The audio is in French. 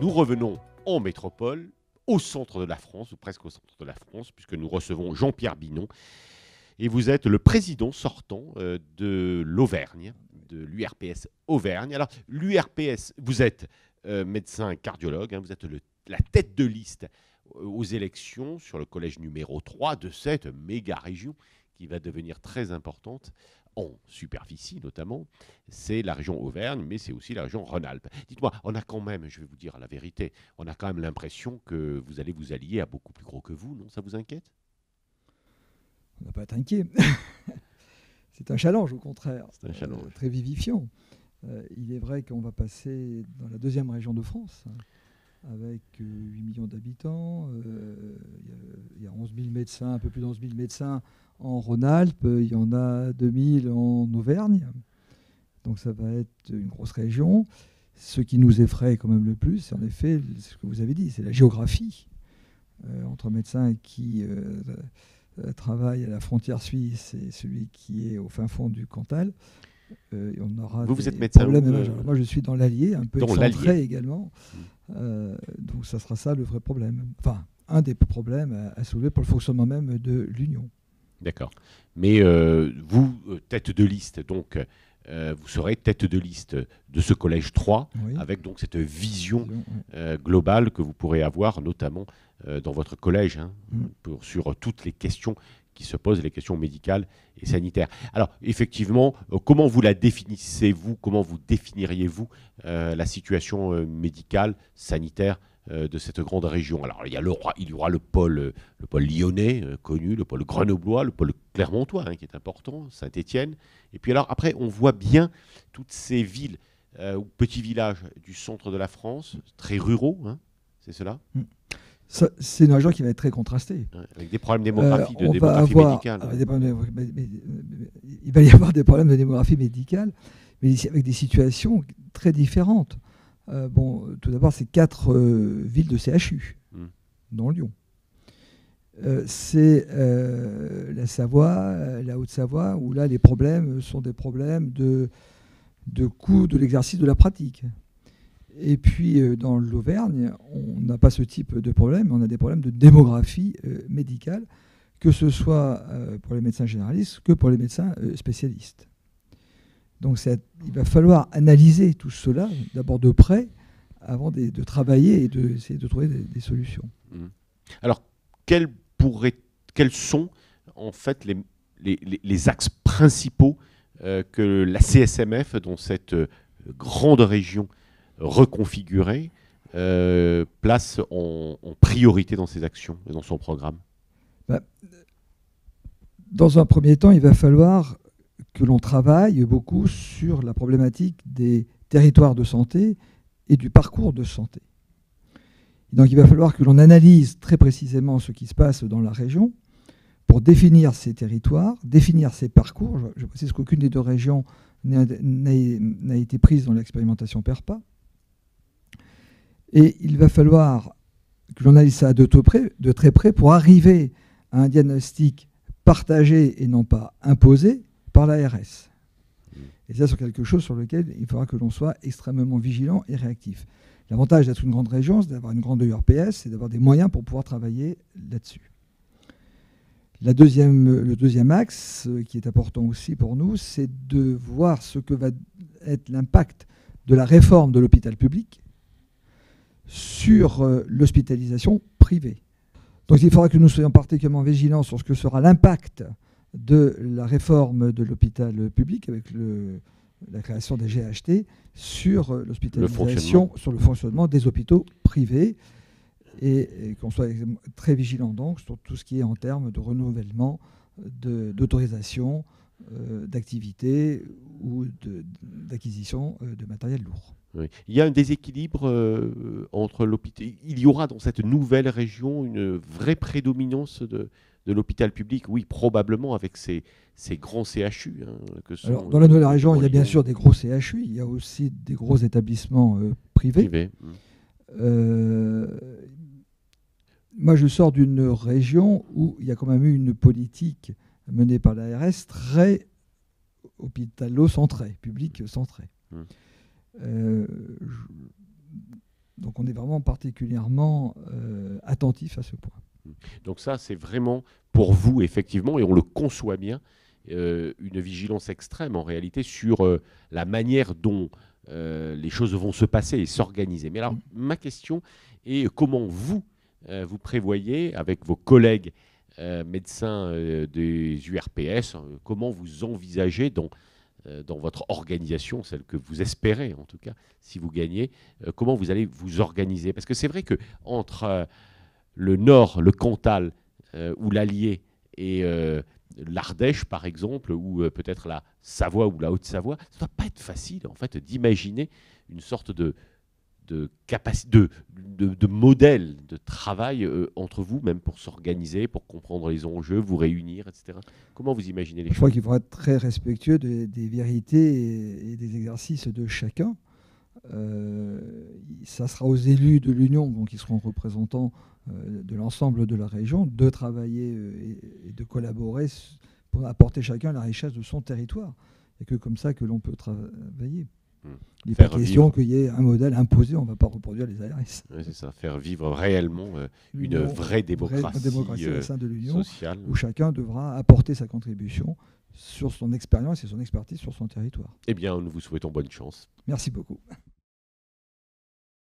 Nous revenons en métropole, au centre de la France, ou presque au centre de la France, puisque nous recevons Jean-Pierre Binon. Et vous êtes le président sortant de l'Auvergne, de l'URPS Auvergne. Alors, l'URPS, vous êtes médecin cardiologue, vous êtes la tête de liste aux élections sur le collège numéro 3 de cette méga région qui va devenir très importante en superficie notamment. C'est la région Auvergne, mais c'est aussi la région Rhône-Alpes. Dites-moi, on a quand même, je vais vous dire la vérité, on a quand même l'impression que vous allez vous allier à beaucoup plus gros que vous, non? Ça vous inquiète? On n'a pas à être inquiet. C'est un challenge, au contraire. C'est un challenge. Très vivifiant. Il est vrai qu'on va passer dans la deuxième région de France, avec 8 millions d'habitants. Il y a 11 000 médecins, un peu plus de 11 000 médecins en Rhône-Alpes. Il y en a 2 000 en Auvergne. Donc ça va être une grosse région. Ce qui nous effraie quand même le plus, c'est en effet ce que vous avez dit, c'est la géographie. Entre médecins qui travaille à la frontière suisse et celui qui est au fin fond du Cantal, on aura vous êtes médecin Moi, je suis dans l'Allier, un peu excentré également. Donc, ça sera ça le vrai problème. Enfin, un des problèmes à soulever pour le fonctionnement même de l'Union. D'accord. Mais vous, tête de liste, donc, vous serez tête de liste de ce collège 3, oui, avec donc cette vision globale que vous pourrez avoir, notamment dans votre collège, sur toutes les questions qui se posent, les questions médicales et sanitaires. Alors, effectivement, comment vous la définissez-vous? Comment vous définiriez-vous la situation médicale, sanitaire de cette grande région? Alors, il y aura le pôle lyonnais connu, le pôle grenoblois, le pôle clermontois qui est important, Saint-Étienne. Et puis alors, après, on voit bien toutes ces villes ou petits villages du centre de la France, très ruraux, c'est cela? C'est une région qui va être très contrastée. Avec des problèmes démographiques, de démographie médicale. Il va y avoir des problèmes de démographie médicale, mais avec des situations très différentes. Tout d'abord, c'est 4 villes de CHU, dont Lyon. C'est la Savoie, la Haute-Savoie, où là, les problèmes sont des problèmes de coût de l'exercice de la pratique. Et puis, dans l'Auvergne, on n'a pas ce type de problème, on a des problèmes de démographie médicale, que ce soit pour les médecins généralistes que pour les médecins spécialistes. Donc, il va falloir analyser tout cela, d'abord de près, avant de travailler et d'essayer de trouver des solutions. Alors, quels sont, en fait, les axes principaux que la CSMF, dans cette grande région reconfigurée, place en priorité dans ses actions et dans son programme? Dans un premier temps, il va falloir que l'on travaille beaucoup sur la problématique des territoires de santé et du parcours de santé. Donc il va falloir que l'on analyse très précisément ce qui se passe dans la région pour définir ces territoires, définir ces parcours. Je précise qu'aucune des 2 régions n'a été prise dans l'expérimentation PERPA. Et il va falloir que l'on analyse ça de très près pour arriver à un diagnostic partagé et non pas imposé par l'ARS. Et ça, c'est quelque chose sur lequel il faudra que l'on soit extrêmement vigilant et réactif. L'avantage d'être une grande région, c'est d'avoir une grande URPS, c'est d'avoir des moyens pour pouvoir travailler là-dessus. Le deuxième axe, qui est important aussi pour nous, c'est de voir ce que va être l'impact de la réforme de l'hôpital public sur l'hospitalisation privée. Donc il faudra que nous soyons particulièrement vigilants sur ce que sera l'impact de la réforme de l'hôpital public avec la création des GHT sur l'hospitalisation, sur le fonctionnement des hôpitaux privés, et qu'on soit très vigilant donc sur tout ce qui est en termes de renouvellement d'autorisation, d'activité ou d'acquisition de matériel lourd. Oui. Il y a un déséquilibre entre l'hôpital. Il y aura dans cette nouvelle région une vraie prédominance de l'hôpital public, oui, probablement avec ces grands CHU. Alors, dans la nouvelle région, il y a bien sûr des gros CHU, il y a aussi des gros établissements privés. Moi, je sors d'une région où il y a quand même eu une politique menée par l'ARS très hospitalo-centrée, public-centrée. Donc on est vraiment particulièrement attentif à ce point. Donc ça, c'est vraiment pour vous, effectivement, et on le conçoit bien, une vigilance extrême en réalité sur la manière dont les choses vont se passer et s'organiser. Mais alors, ma question est comment vous, vous prévoyez, avec vos collègues médecins des URPS, comment vous envisagez dans votre organisation, celle que vous espérez en tout cas, si vous gagnez, comment vous allez vous organiser? Parce que c'est vrai qu'entre le Nord, le Cantal ou l'Allier et l'Ardèche, par exemple, ou peut-être la Savoie ou la Haute-Savoie, ça ne doit pas être facile en fait d'imaginer une sorte de modèle de travail entre vous, même pour s'organiser, pour comprendre les enjeux, vous réunir, etc. Comment vous imaginez les choses? Je crois qu'il faudra être très respectueux des vérités et des exercices de chacun. Ça sera aux élus de l'Union, donc qui seront représentants de l'ensemble de la région, de travailler et de collaborer pour apporter chacun la richesse de son territoire. Il n'y a que comme ça que l'on peut travailler. Il n'est pas question qu'il y ait un modèle imposé, on ne va pas reproduire les ARS. Oui, c'est ça, faire vivre réellement une vraie démocratie au sein de l'Union, sociale, où chacun devra apporter sa contribution sur son expérience et son expertise sur son territoire. Eh bien, nous vous souhaitons bonne chance. Merci beaucoup.